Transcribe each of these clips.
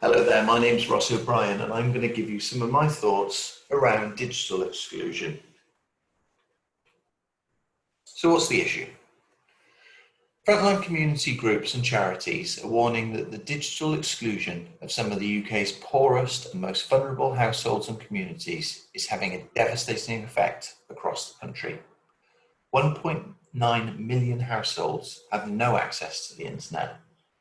Hello there, my name's Ross O'Brien and I'm going to give you some of my thoughts around digital exclusion. So what's the issue? Frontline community groups and charities are warning that the digital exclusion of some of the UK's poorest and most vulnerable households and communities is having a devastating effect across the country. 1.9 million households have no access to the internet,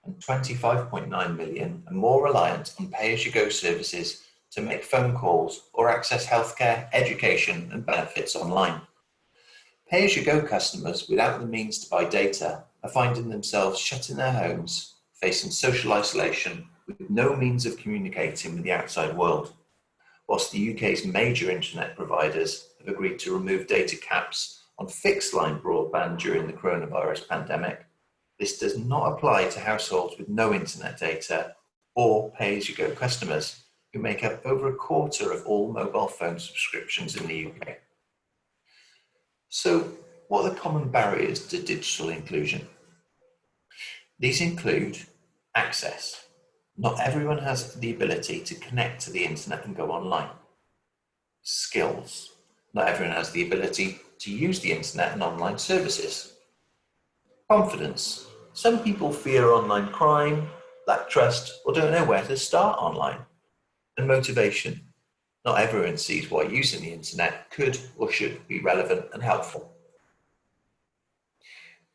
and 25.9 million are more reliant on pay-as-you-go services to make phone calls or access healthcare, education and benefits online. Pay-as-you-go customers without the means to buy data are finding themselves shut in their homes, facing social isolation with no means of communicating with the outside world. Whilst the UK's major internet providers have agreed to remove data caps on fixed line broadband during the coronavirus pandemic, this does not apply to households with no internet data or pay-as-you-go customers, who make up over a quarter of all mobile phone subscriptions in the UK. So, what are the common barriers to digital inclusion? These include access. Not everyone has the ability to connect to the internet and go online. Skills. Not everyone has the ability to use the internet and online services. Confidence. Some people fear online crime, lack trust, or don't know where to start online. And motivation. Not everyone sees why using the internet could or should be relevant and helpful.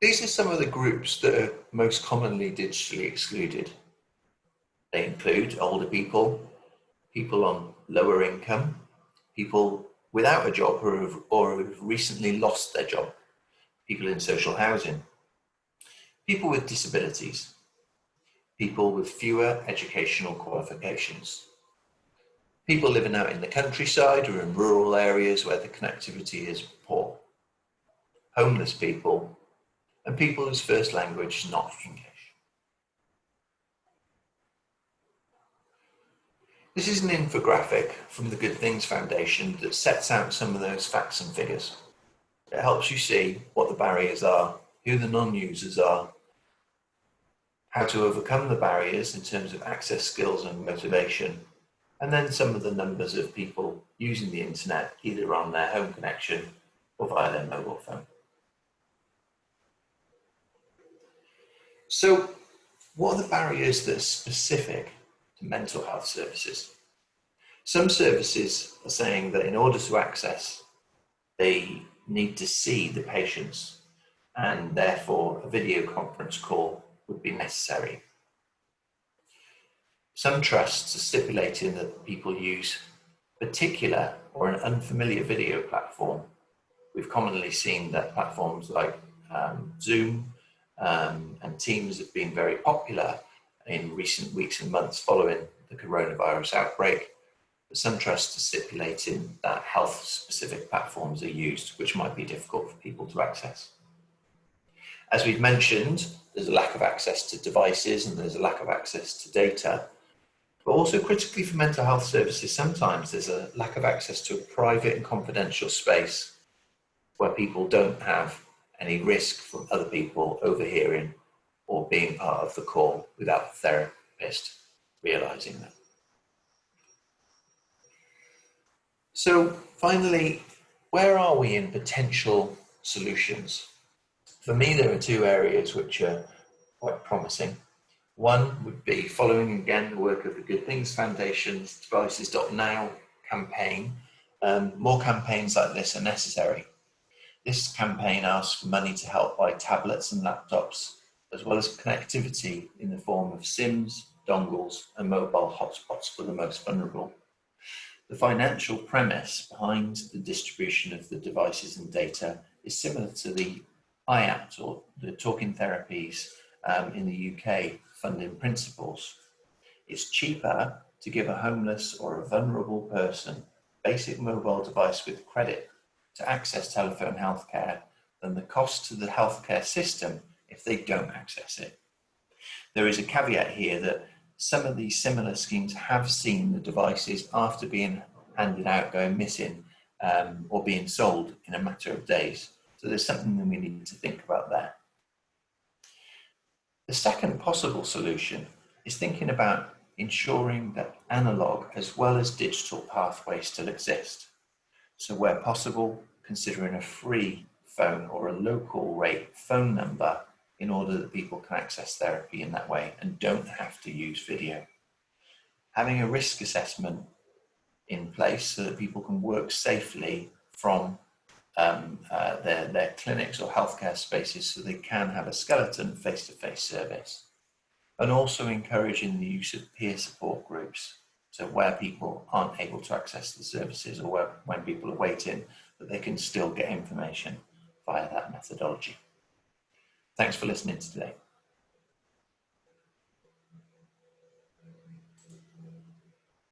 These are some of the groups that are most commonly digitally excluded. They include older people, people on lower income, people without a job or who've recently lost their job, people in social housing, people with disabilities, people with fewer educational qualifications, people living out in the countryside or in rural areas where the connectivity is poor, homeless people, and people whose first language is not English. This is an infographic from the Good Things Foundation that sets out some of those facts and figures. It helps you see what the barriers are, who the non-users are, how to overcome the barriers in terms of access, skills and motivation, and then some of the numbers of people using the internet either on their home connection or via their mobile phone. So, what are the barriers that are specific to mental health services? Some services are saying that in order to access, they need to see the patients, and therefore a video conference call would be necessary. Some trusts are stipulating that people use particular or an unfamiliar video platform. We've commonly seen that platforms like Zoom and Teams have been very popular in recent weeks and months following the coronavirus outbreak. But some trusts are stipulating that health-specific platforms are used, which might be difficult for people to access. As we've mentioned, there's a lack of access to devices and there's a lack of access to data. But also critically for mental health services, sometimes there's a lack of access to a private and confidential space where people don't have any risk from other people overhearing or being part of the call without the therapist realizing that. So finally, where are we in potential solutions? For me, there are two areas which are quite promising. One would be following again the work of the Good Things Foundation's Devices.now campaign. More campaigns like this are necessary. This campaign asks for money to help buy tablets and laptops, as well as connectivity in the form of SIMs, dongles, and mobile hotspots for the most vulnerable. The financial premise behind the distribution of the devices and data is similar to the IAPT, or the Talking Therapies in the UK funding principles. It's cheaper to give a homeless or a vulnerable person a basic mobile device with credit to access telephone healthcare than the cost to the healthcare system if they don't access it. There is a caveat here that some of these similar schemes have seen the devices after being handed out going missing or being sold in a matter of days. So there's something that we need to think about there. The second possible solution is thinking about ensuring that analog as well as digital pathways still exist. So where possible, considering a free phone or a local rate phone number in order that people can access therapy in that way and don't have to use video. Having a risk assessment in place so that people can work safely from their clinics or healthcare spaces so they can have a skeleton face-to-face service. And also encouraging the use of peer support groups. So where people aren't able to access the services or when people are waiting, that they can still get information via that methodology. Thanks for listening today.